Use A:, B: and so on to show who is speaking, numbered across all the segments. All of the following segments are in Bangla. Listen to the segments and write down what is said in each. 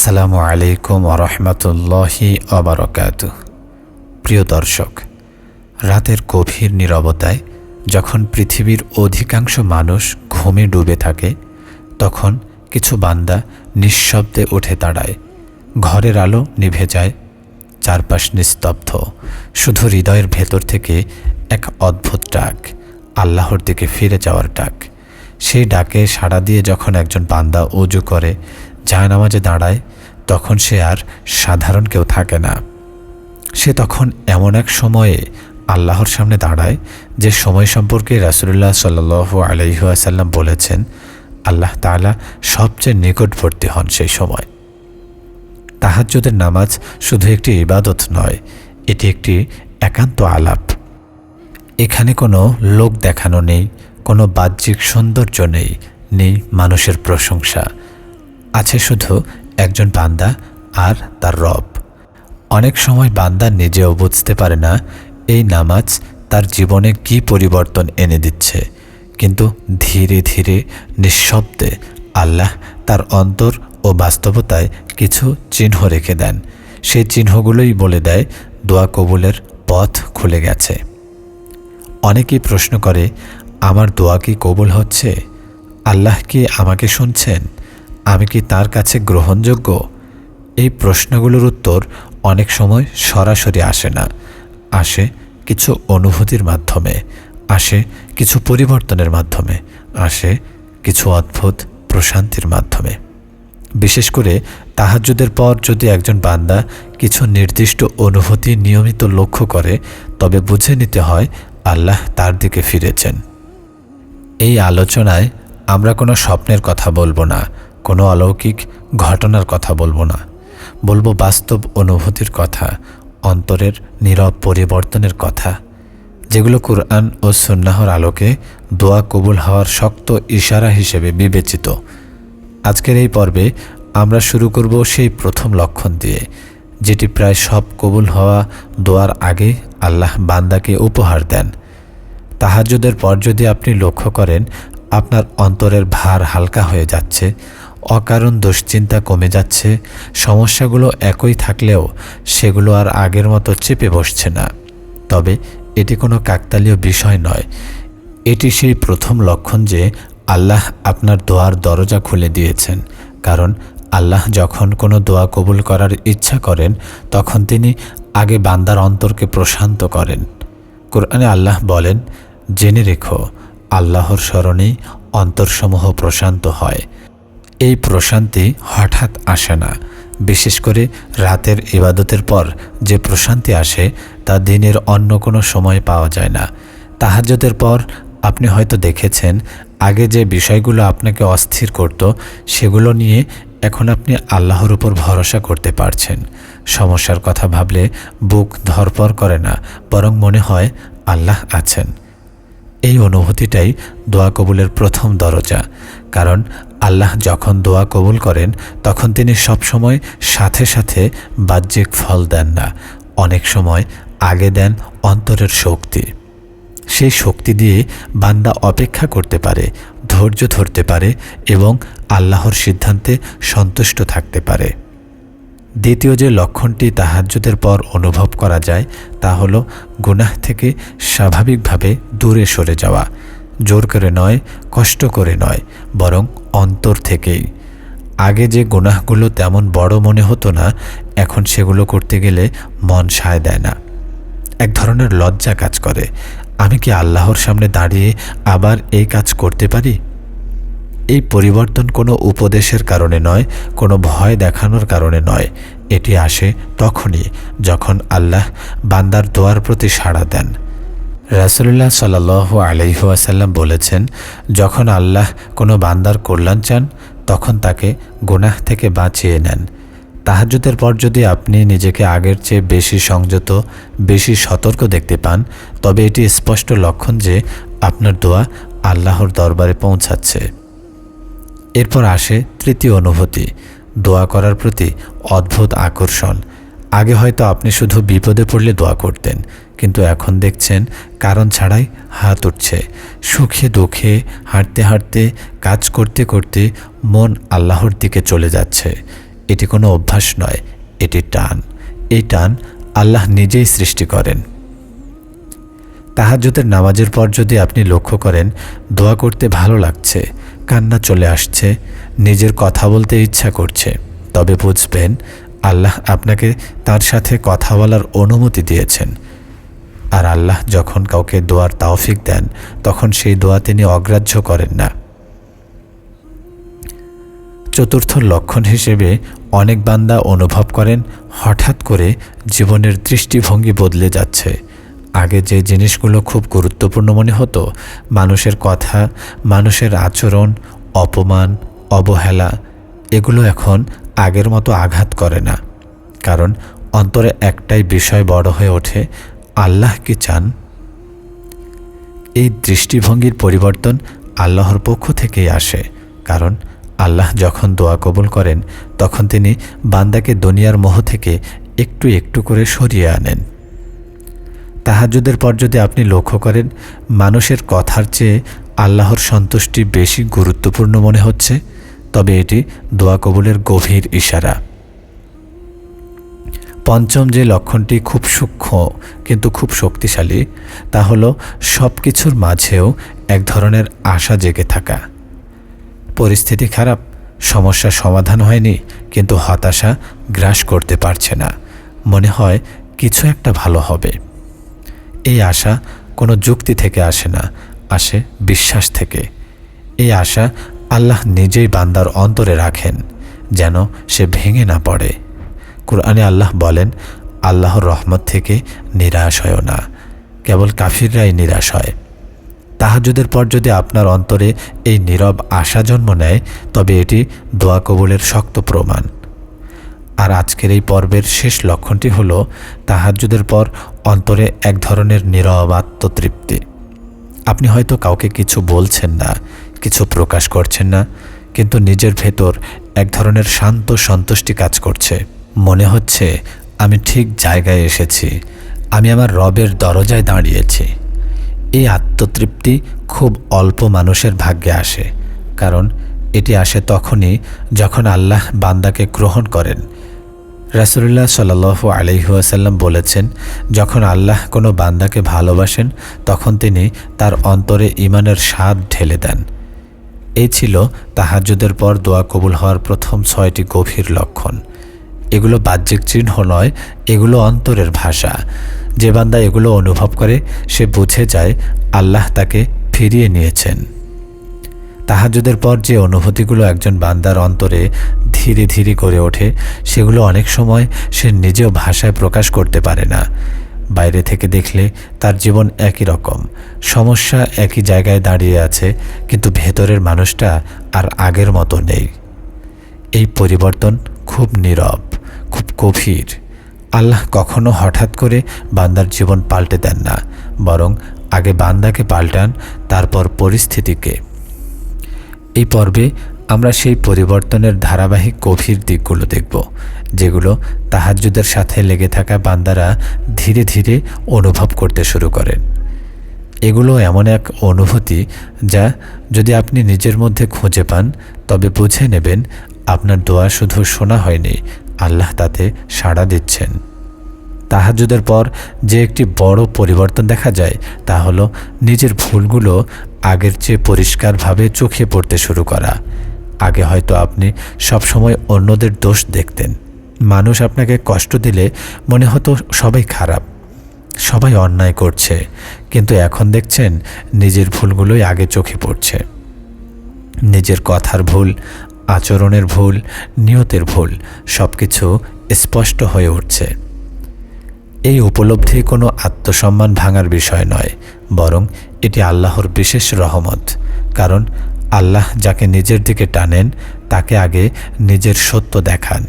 A: আসসালামু আলাইকুম ওয়া রাহমাতুল্লাহি ওয়া বারাকাতুহু। প্রিয় দর্শক, রাতের গভীর নীরবতায় যখন পৃথিবীর অধিকাংশ মানুষ ঘুমে ডুবে থাকে, তখন কিছু বান্দা নিঃশব্দে উঠে দাঁড়ায়। ঘরের আলো নিভে যায়, চারপাশ নিস্তব্ধ, শুধু হৃদয়ের ভেতর থেকে এক অদ্ভুত ডাক, আল্লাহর দিকে ফিরে যাওয়ার ডাক। সেই ডাকে সাড়া দিয়ে যখন একজন বান্দা ওযু করে, জায়নামাজে দাঁড়ায়, তখন সে আর সাধারণ কেউ থাকে না। সে তখন এমন এক সময়ে আল্লাহর সামনে দাঁড়ায় যে সময় সম্পর্কে রাসূলুল্লাহ সাল্লাল্লাহু আলাইহি ওয়াসাল্লাম বলেছেন, আল্লাহ তাআলা সবচেয়ে নিকটবর্তী হন সেই সময়। তাহাজ্জুদের নামাজ শুধু একটি ইবাদত নয়, এটি একটি একান্ত আলাপ। এখানে কোনো লোক দেখানো নেই, কোনো বাহ্যিক সৌন্দর্য নেই, নেই মানুষের প্রশংসা। আছে শুধু একজন বান্দা আর তার রব। অনেক সময় বান্দা নিজেও বুঝতে পারে না এই নামাজ তার জীবনে কী পরিবর্তন এনে দিচ্ছে, কিন্তু ধীরে ধীরে নিঃশব্দে আল্লাহ তার অন্তর ও বাস্তবতায় কিছু চিহ্ন রেখে দেন। সেই চিহ্নগুলোই বলে দেয় দোয়া কবুলের পথ খুলে গেছে। অনেকেই প্রশ্ন করে, আমার দোয়া কি কবুল হচ্ছে? আল্লাহ কি আমাকে শুনছেন? আমি কি তার কাছে গ্রহণযোগ্য? এই প্রশ্নগুলোর উত্তর অনেক সময় সরাসরি আসে না, আসে কিছু অনুভূতির মাধ্যমে, আসে কিছু পরিবর্তনের মাধ্যমে, আসে কিছু অদ্ভুত প্রশান্তির মাধ্যমে। বিশেষ করে তাহাজ্জুদের পর যদি একজন বান্দা কিছু নির্দিষ্ট অনুভূতি নিয়মিত লক্ষ্য করে, তবে বুঝে নিতে হয় আল্লাহ তার দিকে ফিরেছেন। এই আলোচনায় আমরা কোনো স্বপ্নের কথা বলবো না, কোনো অলৌকিক ঘটনার কথা বলবো না, বলবো বাস্তব অনুভূতির কথা, অন্তরের নীরব পরিবর্তনের কথা, যেগুলো কুরআন ও সুন্নাহর আলোকে দোয়া কবুল হওয়ার শক্ত ইশারা হিসেবে বিবেচিত। আজকের এই পর্বে আমরা শুরু করব সেই প্রথম লক্ষণ দিয়ে, যেটি প্রায় সব কবুল হওয়া দোয়ার আগে আল্লাহ বান্দাকে উপহার দেন। তাহাজ্জুদের পর যদি আপনি লক্ষ্য করেন আপনার অন্তরের ভার হালকা হয়ে যাচ্ছে, অকারণ দুশ্চিন্তা কমে যাচ্ছে, সমস্যাগুলো একই থাকলেও সেগুলো আর আগের মতো চেপে বসছে না, তবে এটি কোনো কাকতালীয় বিষয় নয়। এটি সেই প্রথম লক্ষণ যে আল্লাহ আপনার দোয়ার দরজা খুলে দিয়েছেন। কারণ আল্লাহ যখন কোনো দোয়া কবুল করার ইচ্ছা করেন, তখন তিনি আগে বান্দার অন্তরকে প্রশান্ত করেন। কোরআনে আল্লাহ বলেন, জেনে রেখো আল্লাহর স্মরণেই অন্তরসমূহ প্রশান্ত হয়। এই প্রশান্তি হঠাৎ আসে না। বিশেষ করে রাতের ইবাদতের পর যে প্রশান্তি আসে তা দিনের অন্য কোনো সময় পাওয়া যায় না। তাহাজ্জুদের পর আপনি হয়তো দেখেছেন, আগে যে বিষয়গুলো আপনাকে অস্থির করত, সেগুলো নিয়ে এখন আপনি আল্লাহর উপর ভরসা করতে পারছেন। সমস্যার কথা ভাবলে বুক ধড়ফড় করে না, বরং মনে হয় আল্লাহ আছেন। এই অনুভূতিটাই দোয়া কবুলের প্রথম দরজা। কারণ আল্লাহ যখন দোয়া কবুল করেন, তখন তিনি সবসময় সাথে সাথে বাহ্যিক ফল দেন না, অনেক সময় আগে দেন অন্তরের শক্তি। সেই শক্তি দিয়ে বান্দা অপেক্ষা করতে পারে, ধৈর্য ধরতে পারে এবং আল্লাহর সিদ্ধান্তে সন্তুষ্ট থাকতে পারে। দ্বিতীয় যে লক্ষণটি তাহাজ্জুদের পর অনুভব করা যায়, তা হলো গুনাহ থেকে স্বাভাবিকভাবে দূরে সরে যাওয়া। জোর করে নয়, কষ্ট করে নয়, বরং অন্তর থেকেই। আগে যে গুনাহগুলো তেমন বড় মনে হতো না, এখন সেগুলো করতে গেলে মন সায় দেয় না। এক ধরনের লজ্জা কাজ করে। আমি কি আল্লাহর সামনে দাঁড়িয়ে আবার এই কাজ করতে পারি? এই পরিবর্তন কোনো উপদেশের কারণে নয়, কোনো ভয় দেখানোর কারণে নয়। এটি আসে তখনই যখন আল্লাহ বান্দার দোয়ার প্রতি সাড়া দেন। রাসূলুল্লাহ সাল্লাল্লাহু আলাইহি ওয়াসাল্লাম বলেছেন, যখন আল্লাহ কোনো বান্দার কল্যাণ চান, তখন তাকে গুনাহ থেকে বাঁচিয়ে নেন। তাহাজ্জুদের পর যদি আপনি নিজেকে আগের চেয়ে বেশি সংযত, বেশি সতর্ক দেখতে পান, তবে এটি স্পষ্ট লক্ষণ যে আপনার দোয়া আল্লাহর দরবারে পৌঁছাচ্ছে। এরপর আসে তৃতীয় অনুভূতি, দোয়া করার প্রতি অদ্ভুত আকর্ষণ। আগে হয়তো আপনি শুধু বিপদে পড়লে দোয়া করতেন, কিন্তু এখন দেখছেন কারণ ছাড়াই হাত উঠছে। সুখে দুঃখে, হাঁটতে হাঁটতে, কাজ করতে করতে মন আল্লাহর দিকে চলে যাচ্ছে। এটি কোনো অভ্যাস নয়, এটি টান। এই টান আল্লাহ নিজেই সৃষ্টি করেন। তাহাজ্জুদের নামাজের পর যদি আপনি লক্ষ্য করেন দোয়া করতে ভালো লাগছে, কান্না চলে আসছে, নিজের কথা বলতে ইচ্ছা করছে, তবে বুঝবেন আল্লাহ আপনাকে তার সাথে কথা বলার অনুমতি দিয়েছেন। আর আল্লাহ যখন কাউকে দোয়ার তৌফিক দেন তখন সেই দোয়া তিনি অগ্রাহ্য করেন না। চতুর্থ লক্ষণ হিসেবে অনেক বান্দা অনুভব করেন হঠাৎ করে জীবনের দৃষ্টিভঙ্গি বদলে যাচ্ছে। আগে যে জিনিসগুলো খুব গুরুত্বপূর্ণ মনে হতো, মানুষের কথা, মানুষের আচরণ, অপমান, অবহেলা, এগুলো এখন আগের মতো আঘাত করে না। কারণ অন্তরে একটাই বিষয় বড় হয়ে ওঠে, আল্লাহ কি চান। এই দৃষ্টিভঙ্গির পরিবর্তন আল্লাহর পক্ষ থেকেই আসে। কারণ আল্লাহ যখন দোয়া কবুল করেন তখন তিনি বান্দাকে দুনিয়ার মোহ থেকে একটু একটু করে সরিয়ে আনেন। তাহাজ্জুদের পর যদি আপনি লক্ষ্য করেন মানুষের কথার চেয়ে আল্লাহর সন্তুষ্টি বেশি গুরুত্বপূর্ণ মনে হচ্ছে, তবে এটি দোয়া কবুলের গভীর ইশারা। পঞ্চম যে লক্ষণটি খুব সূক্ষ্ম কিন্তু খুব শক্তিশালী, তা হলো সব কিছুর মাঝেও এক ধরনের আশা জেগে থাকা। পরিস্থিতি খারাপ, সমস্যার সমাধান হয়নি, কিন্তু হতাশা গ্রাস করতে পারছে না। মনে হয় কিছু একটা ভালো হবে। এই আশা কোনো যুক্তি থেকে আসে না, আসে বিশ্বাস থেকে। এই আশা আল্লাহ নিজেই বান্দার অন্তরে রাখেন যেন সে ভেঙে না পড়ে। কুরআনে আল্লাহ বলেন, আল্লাহর রহমত থেকে নিরাশ হয় না, কেবল কাফিররাই নিরাশ হয়। তাহাজ্জুদের পর যদি আপনার অন্তরে এই নীরব আশা জন্ম নেয় তবে এটি দোয়া কবুলের শক্ত প্রমাণ। আর আজকের এই পর্বের শেষ লক্ষণটি হলো তাহাজ্জুদের পর অন্তরে এক ধরনের নীরব আত্মতৃপ্তি। আপনি হয়তো কাউকে কিছু বলছেন না, কিছু প্রকাশ করছেন না, কিন্তু নিজের ভেতর এক ধরনের শান্ত সন্তুষ্টি কাজ করছে। মনে হচ্ছে আমি ঠিক জায়গায় এসেছি, আমি আমার রবের দরজায় দাঁড়িয়েছি। এই আত্মতৃপ্তি খুব অল্প মানুষের ভাগ্যে আসে, কারণ এটি আসে তখনই যখন আল্লাহ বান্দাকে গ্রহণ করেন। রাসূলুল্লাহ সাল্লাল্লাহু আলাইহি ওয়াসাল্লাম বলেছেন, যখন আল্লাহ কোনো বান্দাকে ভালোবাসেন তখন তিনি তার অন্তরে ঈমানের স্বাদ ঢেলে দেন। এই ছিল তাহাজ্জুদের পর দোয়া কবুল হওয়ার প্রথম 6টি গভীর লক্ষণ। এগুলো বাহ্যিক চিহ্ন নয়, এগুলো অন্তরের ভাষা। যে বান্দা এগুলো অনুভব করে সে বুঝে যায় আল্লাহ তাকে ফিরিয়ে নিয়েছেন। তাহাজ্জুদের পর যে অনুভূতিগুলো একজন বান্দার অন্তরে ধীরে ধীরে গড়ে ওঠে সেগুলো অনেক সময় সে নিজেও ভাষায় প্রকাশ করতে পারে না। বাইরে থেকে দেখলে তার জীবন একই রকম, সমস্যা একই জায়গায় দাঁড়িয়ে আছে, কিন্তু ভেতরের মানুষটা আর আগের মতো নেই। এই পরিবর্তন খুব নীরব, খুব গভীর। আল্লাহ কখনো হঠাৎ করে বান্দার জীবন পাল্টে দেন না, বরং আগে বান্দাকে পাল্টান, তারপর পরিস্থিতিকে। এই পর্বে আমরা সেই পরিবর্তনের ধারাবাহিক গভীর দিকগুলো দেখব, যেগুলো তাহাজ্জুদের সাথে লেগে থাকা বান্দারা ধীরে ধীরে অনুভব করতে শুরু করেন। এগুলো এমন এক অনুভূতি যা যদি আপনি নিজের মধ্যে খুঁজে পান তবে বুঝে নেবেন আপনার দোয়া শুধু শোনা হয়নি, আল্লাহ তাতে সাড়া দিচ্ছেন। তাহাজ্জুদের পর যে একটি বড় পরিবর্তন দেখা যায় তা হলো নিজের ভুলগুলো আগের চেয়ে পরিষ্কারভাবে চোখে পড়তে শুরু করা। আগে হয়তো আপনি সবসময় অন্যদের দোষ দেখতেন, মানুষ আপনাকে কষ্ট দিলে মনে হতো সবাই খারাপ, সবাই অন্যায় করছে, কিন্তু এখন দেখছেন নিজের ভুলগুলোই আগে চোখে পড়ছে। নিজের কথার ভুল, আচরণের ভুল, নিয়তের ভুল, সব কিছু স্পষ্ট হয়ে উঠছে। এই উপলব্ধি কোনো আত্মসম্মান ভাঙার বিষয় নয়, বরং এটি আল্লাহর বিশেষ রহমত। কারণ আল্লাহ যাকে নিজের দিকে টানেন তাকে আগে নিজের সত্য দেখান।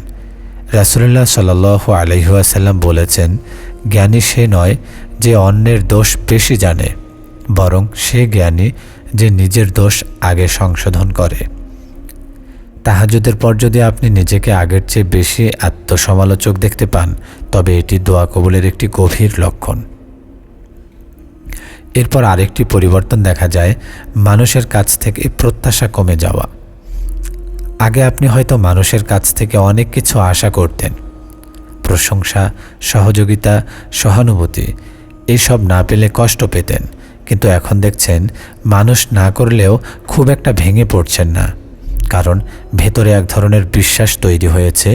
A: রাসূলুল্লাহ সাল্লাল্লাহু আলাইহি ওয়াসাল্লাম বলেছেন, জ্ঞানী সে নয় যে অন্যের দোষ বেশি জানে, বরং সে জ্ঞানী যে নিজের দোষ আগে সংশোধন করে। তাহাজ্জুদের পর যদি আপনি নিজেকে আগের চেয়ে বেশি আত্মসমালোচক দেখতে পান তবে এটি দোয়া কবুলের একটি গভীর লক্ষণ। এরপর আরেকটি পরিবর্তন দেখা যায়, মানুষের কাছ থেকে প্রত্যাশা কমে যাওয়া। আগে আপনি হয়তো মানুষের কাছ থেকে অনেক কিছু আশা করতেন, প্রশংসা, সহযোগিতা, সহানুভূতি, এইসব না পেলে কষ্ট পেতেন। কিন্তু এখন দেখছেন মানুষ না করলেও খুব একটা ভেঙে পড়ছেন না, কারণ ভেতরে এক ধরনের বিশ্বাস তৈরি হয়েছে,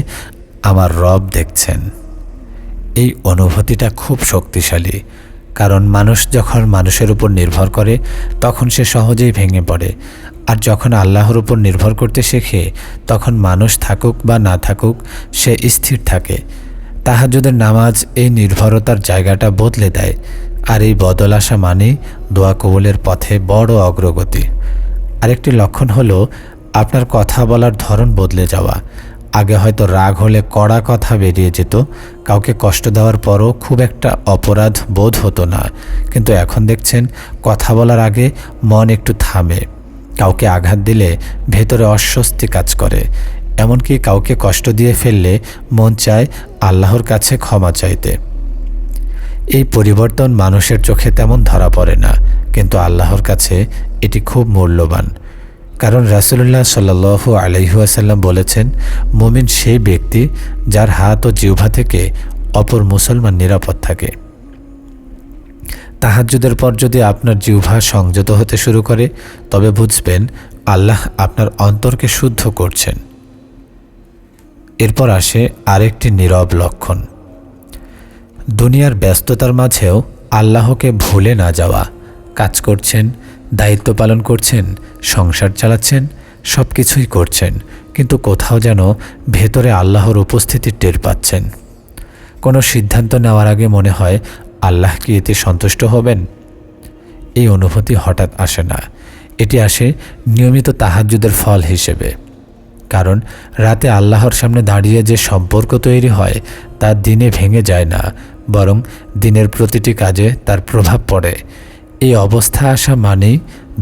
A: আমার রব দেখছেন। এই অনুভূতিটা খুব শক্তিশালী, কারণ মানুষ যখন মানুষের উপর নির্ভর করে তখন সে সহজেই ভেঙে পড়ে, আর যখন আল্লাহর উপর নির্ভর করতে শেখে তখন মানুষ থাকুক বা না থাকুক সে স্থির থাকে। তাহাজ্জুদের নামাজ এই নির্ভরতার জায়গাটা বদলে দেয়, আর এই বদল আসা মানেই দোয়া কবুলের পথে বড় অগ্রগতি। আরেকটি লক্ষণ হলো আপনার কথা বলার ধরন বদলে যাওয়া। আগে হয়তো রাগ হলে কড়া কথা বেরিয়ে যেত, কাউকে কষ্ট দেওয়ার পরও খুব একটা অপরাধ বোধ হতো না, কিন্তু এখন দেখছেন কথা বলার আগে মন একটু থামে। কাউকে আঘাত দিলে ভেতরে অস্বস্তি কাজ করে, এমনকি কাউকে কষ্ট দিয়ে ফেললে মন চায় আল্লাহর কাছে ক্ষমা চাইতে। এই পরিবর্তন মানুষের চোখে তেমন ধরা পড়ে না, কিন্তু আল্লাহর কাছে এটি খুব মূল্যবান। কারণ রাসূলুল্লাহ সাল্লাল্লাহু আলাইহি ওয়াসাল্লাম বলেছেন, মুমিন সেই ব্যক্তি যার হাত ও জিহ্বা থেকে অপর মুসলমান নিরাপদ থাকে। তাহাজ্জুদের পর যদি আপনার জিহ্বা সংযত হতে শুরু করে তবে বুঝবেন আল্লাহ আপনার অন্তরকে শুদ্ধ করছেন। এরপর আসে আরেকটি নীরব লক্ষণ, দুনিয়ার ব্যস্ততার মাঝেও আল্লাহকে ভুলে না যাওয়া। কাজ করছেন, দায়িত্ব পালন করছেন, সংসার চালাচ্ছেন, সব কিছুই করছেন, কিন্তু কোথাও যেন ভেতরে আল্লাহর উপস্থিতি টের পাচ্ছেন। কোনো সিদ্ধান্ত নেওয়ার আগে মনে হয় আল্লাহ কি এতে সন্তুষ্ট হবেন? এই অনুভূতি হঠাৎ আসে না, এটি আসে নিয়মিত তাহাজ্জুদের ফল হিসেবে। কারণ রাতে আল্লাহর সামনে দাঁড়িয়ে যে সম্পর্ক তৈরি হয় তা দিনে ভেঙে যায় না, বরং দিনের প্রতিটি কাজে তার প্রভাব পড়ে। এই অবস্থা আসা মানেই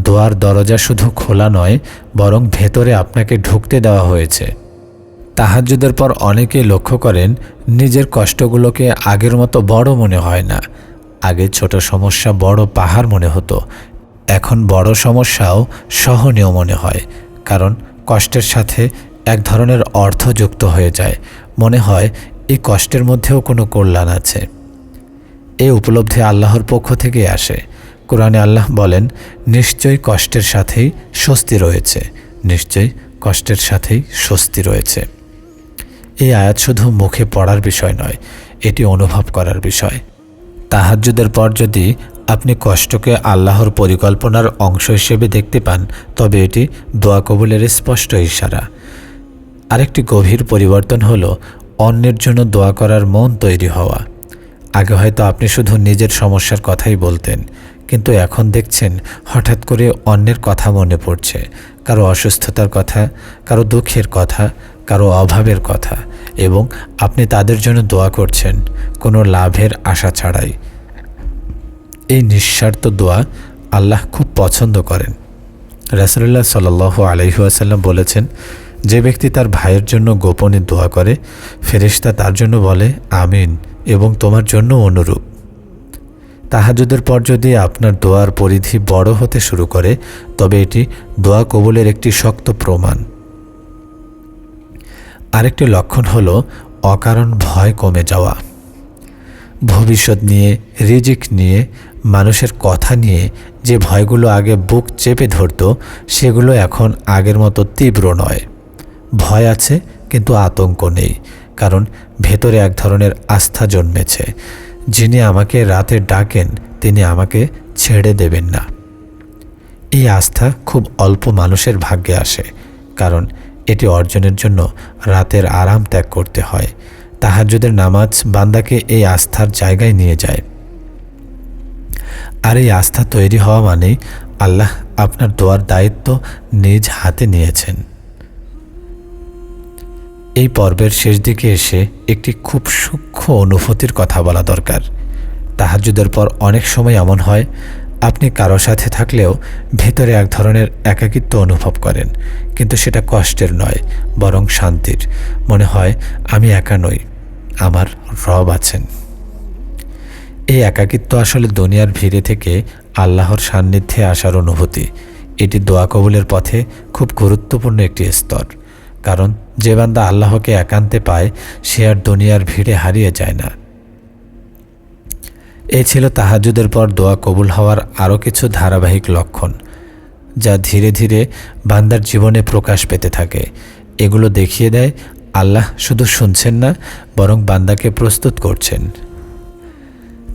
A: দোয়ার দরজা শুধু খোলা নয়, বরং ভেতরে আপনাকে ঢুকতে দেওয়া হয়েছে। তাহাজ্জুদের পর অনেকেই লক্ষ্য করেন নিজের কষ্টগুলোকে আগের মতো বড় মনে হয় না। আগে ছোট সমস্যা বড় পাহাড় মনে হতো, এখন বড় সমস্যাও সহনীয় মনে হয়, কারণ কষ্টের সাথে এক ধরনের অর্থ যুক্ত হয়ে যায়। মনে হয় এই কষ্টের মধ্যেও কোনো কল্যাণ আছে। এই উপলব্ধি আল্লাহর পক্ষ থেকে আসে। কোরআনে আল্লাহ বলেন, নিশ্চয়ই কষ্টের সাথেই স্বস্তি রয়েছে, নিশ্চয়ই কষ্টের সাথেই স্বস্তি রয়েছে। এই আয়াত শুধু মুখে পড়ার বিষয় নয়, এটি অনুভব করার বিষয়। তাহাজ্জুদের পর যদি আপনি কষ্টকে আল্লাহর পরিকল্পনার অংশ হিসেবে দেখতে পান তবে এটি দোয়া কবুলের স্পষ্ট ইশারা। আরেকটি গভীর পরিবর্তন হলো অন্যের জন্য দোয়া করার মন তৈরি হওয়া। আগে হয়তো আপনি শুধু নিজের সমস্যার কথাই বলতেন, কিন্তু এখন দেখছেন হঠাৎ করে অন্যের কথা মনে পড়ছে, কারো অসুস্থতার কথা, কারো দুঃখের কথা, কারো অভাবের কথা, এবং আপনি তাদের জন্য দোয়া করছেন কোনো লাভের আশা ছাড়াই। এই নিঃস্বার্থ দোয়া আল্লাহ খুব পছন্দ করেন। রাসূলুল্লাহ সাল্লাল্লাহু আলাইহি ওয়াসাল্লাম বলেছেন, যে ব্যক্তি তার ভাইয়ের জন্য গোপনে দোয়া করে ফেরেশতা তার জন্য বলে আমিন এবং তোমার জন্য অনুরূপ। তাহাজ্জুদের পর যদি আপনার দোয়ার পরিধি বড় হতে শুরু করে তবে এটি দোয়া কবুলের একটি শক্ত প্রমাণ। আরেকটি লক্ষণ হলো অকারণ ভয় কমে যাওয়া। ভবিষ্যৎ নিয়ে, রিজিক নিয়ে, মানুষের কথা নিয়ে যে ভয়গুলো আগে বুক চেপে ধরত সেগুলো এখন আগের মতো তীব্র নয়। ভয় আছে কিন্তু আতঙ্ক নেই, কারণ ভেতরে এক ধরনের আস্থা জন্মেছে। যিনি আমাকে রাতে ডাকেন তিনি আমাকে ছেড়ে দেবেন না। এই আস্থা খুব অল্প মানুষের ভাগ্যে আসে, কারণ এটি অর্জনের জন্য রাতের আরাম ত্যাগ করতে হয়। তাহাজ্জুদের নামাজ বান্দাকে এই আস্থার জায়গায় নিয়ে যায়। আর এই আস্থা তৈরি হওয়া মানেই আল্লাহ আপনার দোয়ার দায়িত্ব নিজ হাতে নিয়েছেন। এই পর্বের শেষ দিকে এসে একটি খুব সূক্ষ্ম অনুভূতির কথা বলা দরকার। তাহাজ্জুদের পর অনেক সময় এমন হয় আপনি কারো সাথে থাকলেও ভেতরে এক ধরনের একাকিত্ব অনুভব করেন, কিন্তু সেটা কষ্টের নয় বরং শান্তির। মনে হয় আমি একা নই, আমার রব আছেন। এই একাকিত্ব আসলে দুনিয়ার ভিড়ে থেকে আল্লাহর সান্নিধ্যে আসার অনুভূতি। এটি দোয়া কবুলের পথে খুব গুরুত্বপূর্ণ একটি স্তর, কারণ যে বান্দা আল্লাহকে একান্তে পায় সে আর দুনিয়ার ভিড়ে হারিয়ে যায় না। এই ছিল তাহাজ্জুদের পর দোয়া কবুল হওয়ার আরও কিছু ধারাবাহিক লক্ষণ, যা ধীরে ধীরে বান্দার জীবনে প্রকাশ পেতে থাকে। এগুলো দেখিয়ে দেয় আল্লাহ শুধু শুনছেন না, বরং বান্দাকে প্রস্তুত করছেন।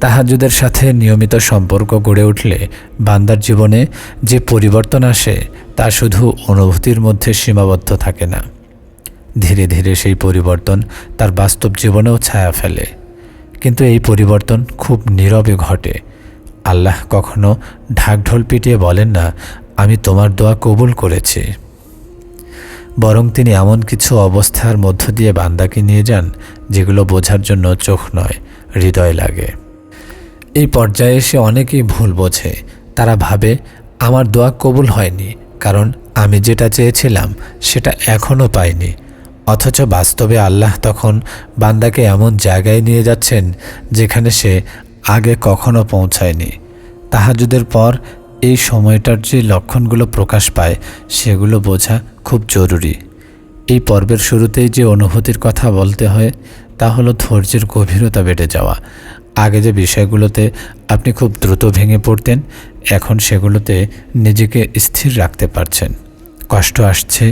A: তাহাজ্জুদের সাথে নিয়মিত সম্পর্ক গড়ে উঠলে বান্দার জীবনে যে পরিবর্তন আসে তা শুধু অনুভূতির মধ্যে সীমাবদ্ধ থাকে না, ধীরে ধীরে সেই পরিবর্তন তার বাস্তব জীবনেও ছায়া ফেলে। কিন্তু এই পরিবর্তন খুব নীরবে ঘটে। আল্লাহ কখনো ঢাকঢোল পিটিয়ে বলেন না, আমি তোমার দোয়া কবুল করেছি, বরং তিনি এমন কিছু অবস্থার মধ্য দিয়ে বান্দাকে নিয়ে যান যেগুলো বোঝার জন্য চোখ নয়, হৃদয় লাগে। এই পর্যায়ে এসে অনেকেই ভুল বোঝে। তারা ভাবে আমার দোয়া কবুল হয়নি, কারণ আমি যেটা চেয়েছিলাম সেটা এখনও পাইনি। অথচ বাস্তবে আল্লাহ তখন বান্দাকে এমন জায়গায় নিয়ে যাচ্ছেন যেখানে সে আগে কখনো পৌঁছায়নি। তাহাজ্জুদের পর এই সময়টার যে লক্ষণগুলো প্রকাশ পায় সেগুলো বোঝা খুব জরুরি। এই পর্বের শুরুতেই যে অনুভূতির কথা বলতে হয় তা হলো ধৈর্যের গভীরতা বেড়ে যাওয়া। আগে যে বিষয়গুলোতে আপনি খুব দ্রুত ভেঙে পড়তেন, এখন সেগুলোতে নিজেকে স্থির রাখতে পারছেন। কষ্ট আসছে,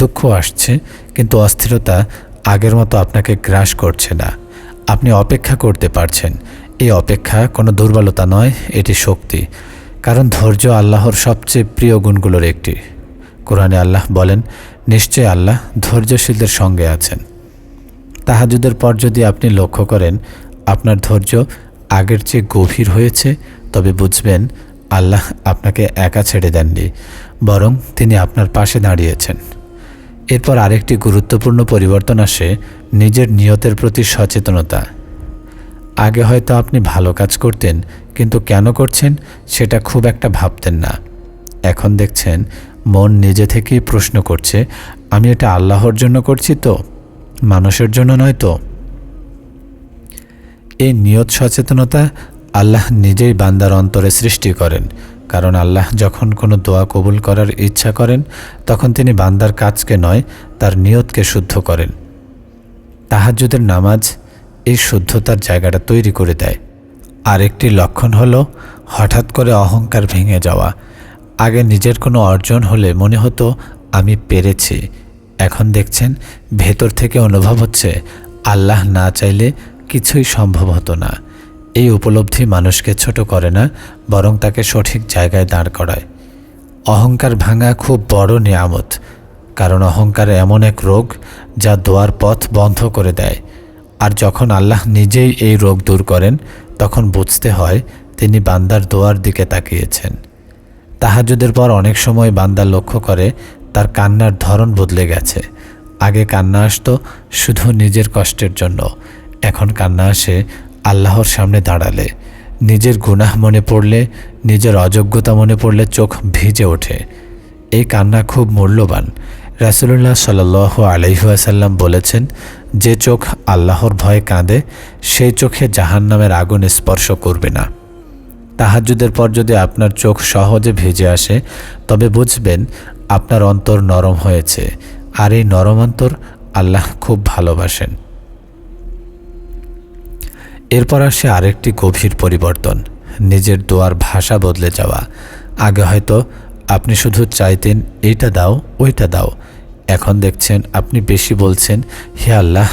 A: দুঃখ আসছে, কিন্তু অস্থিরতা আগের মতো আপনাকে গ্রাস করছে না। আপনি অপেক্ষা করতে পারছেন। এই অপেক্ষা কোনো দুর্বলতা নয়, এটি শক্তি। কারণ ধৈর্য আল্লাহর সবচেয়ে প্রিয় গুণগুলোর একটি। কোরআনে আল্লাহ বলেন, নিশ্চয় আল্লাহ ধৈর্যশীলদের সঙ্গে আছেন। তাহাজ্জুদের পর যদি আপনি লক্ষ্য করেন আপনার ধৈর্য আগের চেয়ে গভীর হয়েছে, তবে বুঝবেন আল্লাহ আপনাকে একা ছেড়ে দেননি, বরং তিনি আপনার পাশে দাঁড়িয়েছেন। এরপর আরেকটি গুরুত্বপূর্ণ পরিবর্তন আসে নিজের নিয়তের প্রতি সচেতনতা। আগে হয়তো আপনি ভালো কাজ করতেন, কিন্তু কেন করছেন সেটা খুব একটা ভাবতেন না। এখন দেখছেন মন নিজে থেকেই প্রশ্ন করছে, আমি এটা আল্লাহর জন্য করছি তো, মানুষের জন্য নয় তো? এই নিয়ত সচেতনতা আল্লাহ নিজেই বান্দার অন্তরে সৃষ্টি করেন। কারণ আল্লাহ যখন কোনো দোয়া কবুল করার ইচ্ছা করেন তখন তিনি বান্দার কাজকে নয়, তার নিয়তকে শুদ্ধ করেন। তাহাজ্জুদের নামাজ এই শুদ্ধতার জায়গাটা তৈরি করে দেয়। আরেকটি লক্ষণ হলো হঠাৎ করে অহংকার ভেঙে যাওয়া। আগে নিজের কোনো অর্জন হলে মনে হতো আমি পেরেছি, এখন দেখছেন ভেতর থেকে অনুভব হচ্ছে আল্লাহ না চাইলে কিছুই সম্ভব হতো না। এই উপলব্ধি মানুষকে ছোট করে না, বরং তাকে সঠিক জায়গায় দাঁড় করায়। অহংকার ভাঙা খুব বড় নিয়ামত, কারণ অহংকার এমন এক রোগ যা দোয়ার পথ বন্ধ করে দেয়। আর যখন আল্লাহ নিজেই এই রোগ দূর করেন তখন বুঝতে হয় তিনি বান্দার দোয়ার দিকে তাকিয়েছেন। তাহাজ্জুদের পর অনেক সময় বান্দা লক্ষ্য করে তার কান্নার ধরন বদলে গেছে। আগে কান্না আসতো শুধু নিজের কষ্টের জন্য, এখন কান্না আসে আল্লাহর সামনে দাঁড়ালে। নিজের গুনাহ মনে পড়লে, নিজের অযোগ্যতা মনে পড়লে চোখ ভিজে ওঠে। এই কান্না খুব মূল্যবান। রাসূলুল্লাহ সাল্লাল্লাহু আলাইহি ওয়াসাল্লাম বলেছেন, যে চোখ আল্লাহর ভয়ে কাঁদে সেই চোখে জাহান্নামের আগুন স্পর্শ করবে না। তাহাজ্জুদের পর যদি আপনার চোখ সহজে ভিজে আসে তবে বুঝবেন আপনার অন্তর নরম হয়েছে, আর এই নরম অন্তর আল্লাহ খুব ভালোবাসেন। এরপর আসে আরেকটি গভীর পরিবর্তন, নিজের দোয়ার ভাষা বদলে যাওয়া। আগে হয়তো আপনি শুধু চাইতেন এইটা দাও ওইটা দাও, এখন দেখছেন আপনি বেশি বলছেন, হে আল্লাহ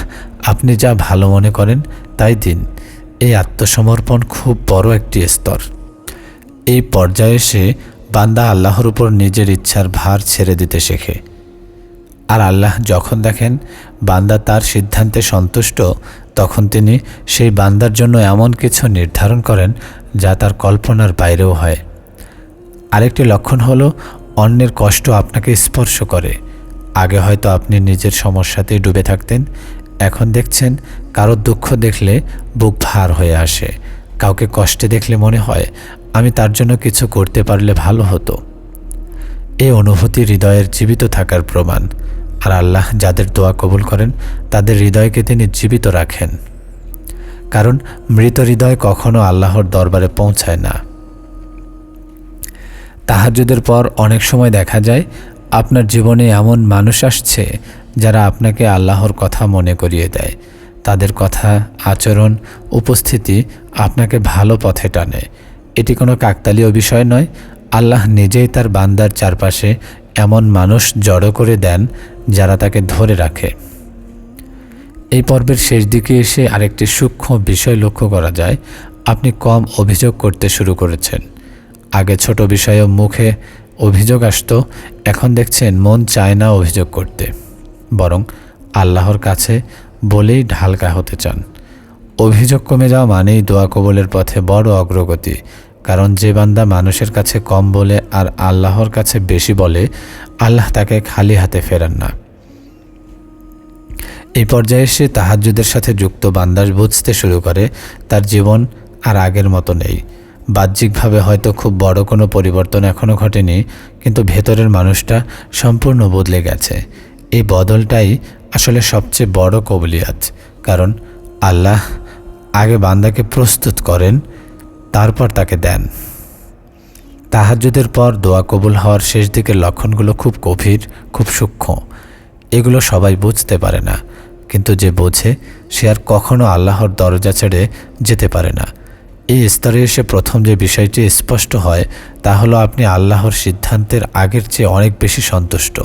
A: আপনি যা ভালো মনে করেন তাই দিন। এই আত্মসমর্পণ খুব বড় একটি স্তর। এই পর্যায়ে এসে বান্দা আল্লাহর উপর নিজের ইচ্ছার ভার ছেড়ে দিতে শেখে। আর আল্লাহ যখন দেখেন বান্দা তার সিদ্ধান্তে সন্তুষ্ট, তখন তিনি সেই বান্দার জন্য এমন কিছু নির্ধারণ করেন যা তার কল্পনার বাইরেও হয়। আরেকটি লক্ষণ হলো অন্যের কষ্ট আপনাকে স্পর্শ করে। আগে হয়তো আপনি নিজের সমস্যাতেই ডুবে থাকতেন, এখন দেখছেন কারো দুঃখ দেখলে বুক ভার হয়ে আসে, কাউকে কষ্টে দেখলে মনে হয় আমি তার জন্য কিছু করতে পারলে ভালো হতো। এই অনুভূতি হৃদয়ের জীবিত থাকার প্রমাণ। আর আল্লাহ যাদের দোয়া কবুল করেন তাদের হৃদয়কে তিনি জীবিত রাখেন, কারণ মৃত হৃদয় কখনো আল্লাহর দরবারে পৌঁছায় না। তাহাজ্জুদের পর অনেক সময় দেখা যায় আপনার জীবনে এমন মানুষ আসছে যারা আপনাকে আল্লাহর কথা মনে করিয়ে দেয়। তাদের কথা, আচরণ, উপস্থিতি আপনাকে ভালো পথে টানে। এটি কোনো কাকতালীয় বিষয় নয়। আল্লাহ নিজেই তার বান্দার চারপাশে এমন মানুষ জড়ো করে দেন যারা তাকে ধরে রাখে। এই পর্বের শেষ দিকে এসে আরেকটি সূক্ষ্ম বিষয় লক্ষ্য করা যায়। আপনি কম অভিযোগ করতে শুরু করেছেন। আগে ছোট বিষয়েও মুখে অভিযোগ আসতো, এখন দেখছেন মন চায় না অভিযোগ করতে, বরং আল্লাহর কাছে বলেই ঢালকা হতে চান। অভিযোগ কমে যাওয়া মানেই দোয়া কবুলের পথে বড় অগ্রগতি। কারণ যে বান্দা মানুষের কাছে কম বলে আর আল্লাহর কাছে বেশি বলে, আল্লাহ তাকে খালি হাতে ফেরান না। এই পর্যায়ে এসে তাহাজ্জুদের সাথে যুক্ত বান্দা বুঝতে শুরু করে তার জীবন আর আগের মতো নেই। বাহ্যিকভাবে হয়তো খুব বড় কোনো পরিবর্তন এখনও ঘটেনি, কিন্তু ভেতরের মানুষটা সম্পূর্ণ বদলে গেছে। এই বদলটাই আসলে সবচেয়ে বড় কবুলিয়াত। কারণ আল্লাহ আগে বান্দাকে প্রস্তুত করেন, তারপর তাকে দেন। তাহাজ্জুদের পর দোয়া কবুল হওয়ার শেষ দিকের লক্ষণগুলো খুব গভীর, খুব সূক্ষ্ম। এগুলো সবাই বুঝতে পারে না, কিন্তু যে বোঝে সে আর কখনো আল্লাহর দরজা ছেড়ে যেতে পারে না। এই স্তরে এসে প্রথম যে বিষয়টি স্পষ্ট হয় তা হলো আপনি আল্লাহর সিদ্ধান্তের আগের চেয়ে অনেক বেশি সন্তুষ্ট।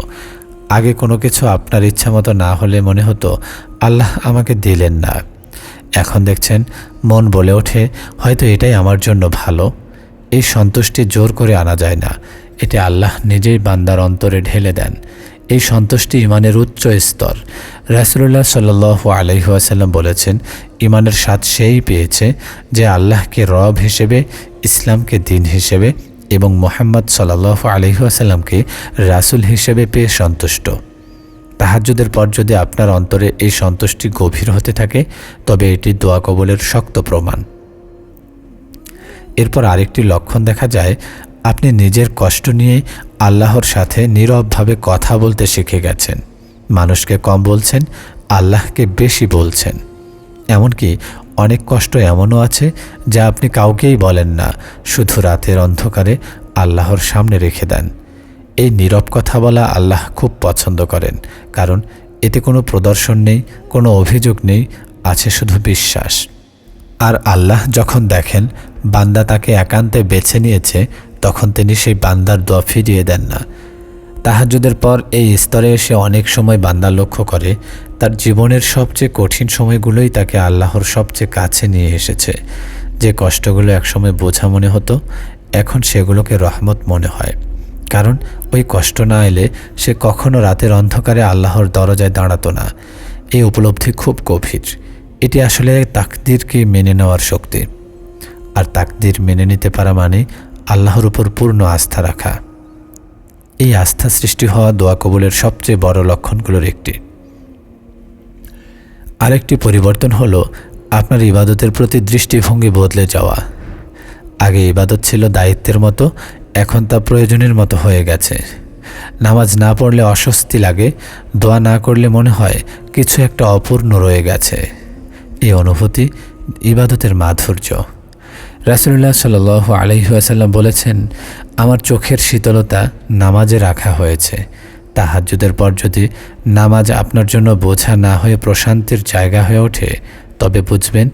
A: আগে কোনো কিছু আপনার ইচ্ছা মতো না হলে মনে হতো আল্লাহ আমাকে দিলেন না। এখন দেখছেন মন বলে ওঠে হয়তো এটাই আমার জন্য ভালো। এই সন্তুষ্টি জোর করে আনা যায় না, এটি আল্লাহ নিজেই বান্দার অন্তরে ঢেলে দেন। এই সন্তুষ্টি ইমানের উচ্চ স্তর। রাসূলুল্লাহ সাল্লাল্লাহু আলাইহি ওয়াসাল্লাম বলেছেন, ইমানের স্বাদ সেই পেয়েছে যে আল্লাহকে রব হিসেবে, ইসলামকে দিন হিসেবে এবং মুহাম্মদ সাল্লাল্লাহু আলাইহি ওয়াসাল্লামকে রাসূল হিসেবে পেয়ে সন্তুষ্ট। তাহাজ্জুদের পর যদি আপনার অন্তরে এই সন্তুষ্টি গভীর হতে থাকে, তবে এটি দোয়া কবুলের শক্ত প্রমাণ। এরপর আরেকটি লক্ষণ দেখা যায়, আপনি নিজের কষ্ট নিয়ে আল্লাহর সাথে নীরবভাবে কথা বলতে শিখে গেছেন। মানুষকে কম বলছেন, আল্লাহকে বেশি বলছেন। এমনকি অনেক কষ্ট এমনও আছে যা আপনি কাউকেই বলেন না, শুধু রাতের অন্ধকারে আল্লাহর সামনে রেখে দেন। এই নীরব কথা বলা আল্লাহ খুব পছন্দ করেন, কারণ এতে কোনো প্রদর্শন নেই, কোনো অভিযোগ নেই, আছে শুধু বিশ্বাস। আর আল্লাহ যখন দেখেন বান্দা তাকে একান্তে বেছে নিয়েছে, তখন তিনি সেই বান্দার দোয়া ফিরিয়ে দেন না। তাহাজ্জুদের পর এই স্তরে এসে অনেক সময় বান্দা লক্ষ্য করে তার জীবনের সবচেয়ে কঠিন সময়গুলোই তাকে আল্লাহর সবচেয়ে কাছে নিয়ে এসেছে। যে কষ্টগুলো একসময় বোঝা মনে হতো, এখন সেগুলোকে রহমত মনে হয়। কারণ ওই কষ্ট না এলে সে কখনো রাতের অন্ধকারে আল্লাহর দরজায় দাঁড়াতো না। এই উপলব্ধি খুব গভীর। এটি আসলে তাকদীরকে মেনে নেওয়ার শক্তি। আর তাকদীর মেনে নিতে পারা মানে আল্লাহর উপর পূর্ণ আস্থা রাখা। এই আস্থা সৃষ্টি হওয়া দোয়া কবুলের সবচেয়ে বড় লক্ষণগুলোর একটি। আরেকটি পরিবর্তন হলো আপনার ইবাদতের প্রতি দৃষ্টিভঙ্গি বদলে যাওয়া। আগে ইবাদত ছিল দায়িত্বের মতো, এখন তা প্রয়োজনের মতো হয়ে গেছে। নামাজ না পড়লে অস্বস্তি লাগে, দোয়া না করলে মনে হয় কিছু একটা অপূর্ণ রয়ে গেছে। এই অনুভূতি ইবাদতের মাধুর্য। রাসূলুল্লাহ সাল্লাল্লাহু আলাইহি ওয়াসাল্লাম বলেছেন, আমার চোখের শীতলতা নামাজে রাখা হয়েছে। তাহাজ্জুদের পর যদি নামাজ আপনার জন্য বোঝা না হয়ে প্রশান্তির জায়গা হয়ে ওঠে, তবে বুঝবেন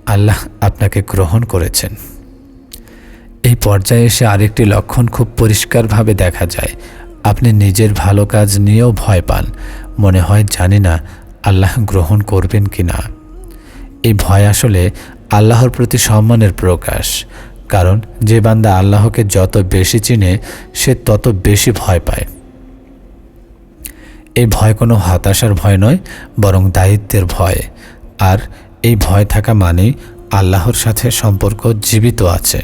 A: আল্লাহ আপনাকে গ্রহণ করেছেন। এই পর্যায়ে এসে আরেকটি লক্ষণ খুব পরিষ্কারভাবে দেখা যায়। আপনি নিজের ভালো কাজ নিয়েও ভয় পান। মনে হয় জানি না আল্লাহ গ্রহণ করবেন কি না। এই ভয় আসলে আল্লাহর প্রতি সম্মানের প্রকাশ। কারণ যে বান্দা আল্লাহকে যত বেশি চিনে, সে তত বেশি ভয় পায়। এই ভয় কোনো হতাশার ভয় নয়, বরং দায়িত্বের ভয়। আর এই ভয় থাকা মানেই আল্লাহর সাথে সম্পর্ক জীবিত আছে।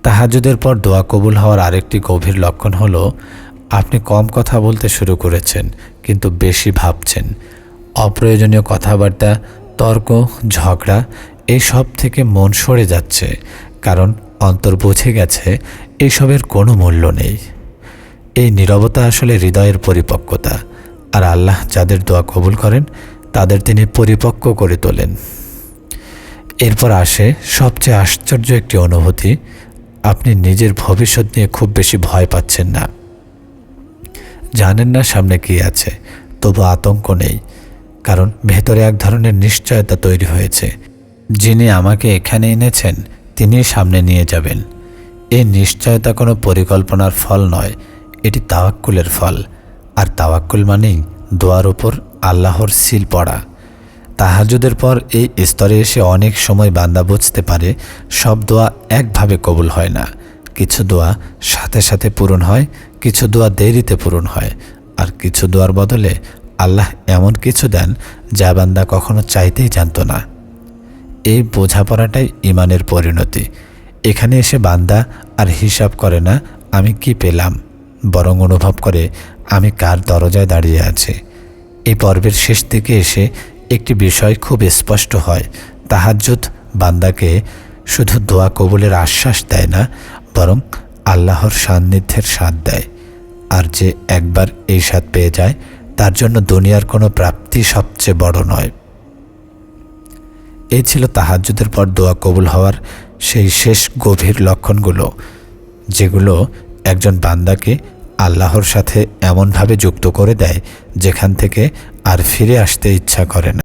A: তাহাজ্জুদের পর দোয়া কবুল হওয়ার আরেকটি গভীর লক্ষণ হলো আপনি কম কথা বলতে শুরু করেছেন, কিন্তু বেশি ভাবছেন। অপ্রয়োজনীয় কথাবার্তা, তর্ক, ঝগড়া এইসব থেকে মন সরে যাচ্ছে, কারণ অন্তর বুঝে গেছে এইসবের কোনো মূল্য নেই। এই নীরবতা আসলে হৃদয়ের পরিপক্কতা। আর আল্লাহ যাদের দোয়া কবুল করেন তাদের তিনি পরিপক্ক করে তোলেন। এরপর আসে সবচেয়ে আশ্চর্য একটি অনুভূতি, আপনি নিজের ভবিষ্যৎ নিয়ে খুব বেশি ভয় পাচ্ছেন না। জানেন না সামনে কী আছে, তবু আতঙ্ক নেই, কারণ ভেতরে এক ধরনের নিশ্চয়তা তৈরি হয়েছে। যিনি আমাকে এখানে এনেছেন তিনিই সামনে নিয়ে যাবেন। এই নিশ্চয়তা কোনো পরিকল্পনার ফল নয়, এটি তাওয়াক্কুলের ফল। আর তাওয়াক্কুল মানেই দোয়ার উপর আল্লাহর সিল পড়া। তাহাজ্জুদের পর এই স্তরে এসে অনেক সময় বান্দা বুঝতে পারে সব দোয়া একভাবে কবুল হয় না। কিছু দোয়া সাথে সাথে পূরণ হয়, কিছু দোয়া দেরিতে পূরণ হয়, আর কিছু দোয়ার বদলে আল্লাহ এমন কিছু দেন যা বান্দা কখনো চাইতেই জানত না। এই বোঝাপড়াটাই ইমানের পরিণতি। এখানে এসে বান্দা আর হিসাব করে না আমি কি পেলাম, বরং অনুভব করে আমি কার দরজায় দাঁড়িয়ে আছি। এই পর্বের শেষ দিকে এসে একটি বিষয় খুব স্পষ্ট হয়। তাহাজ্জুদ বান্দাকে শুধু দোয়া কবুলের আশ্বাস দেয় না, বরং আল্লাহর সান্নিধ্যের স্বাদ দেয়। আর যে একবার এই স্বাদ পেয়ে যায় তার জন্য দুনিয়ার কোনো প্রাপ্তি সবচেয়ে বড় নয়। এই ছিল তাহাজ্জুদের পর দোয়া কবুল হওয়ার সেই শেষ গভীর লক্ষণগুলো, যেগুলো একজন বান্দাকে আল্লাহর সাথে এমনভাবে যুক্ত করে দেয় যেখান থেকে আর ফিরে আসতে ইচ্ছা করে না।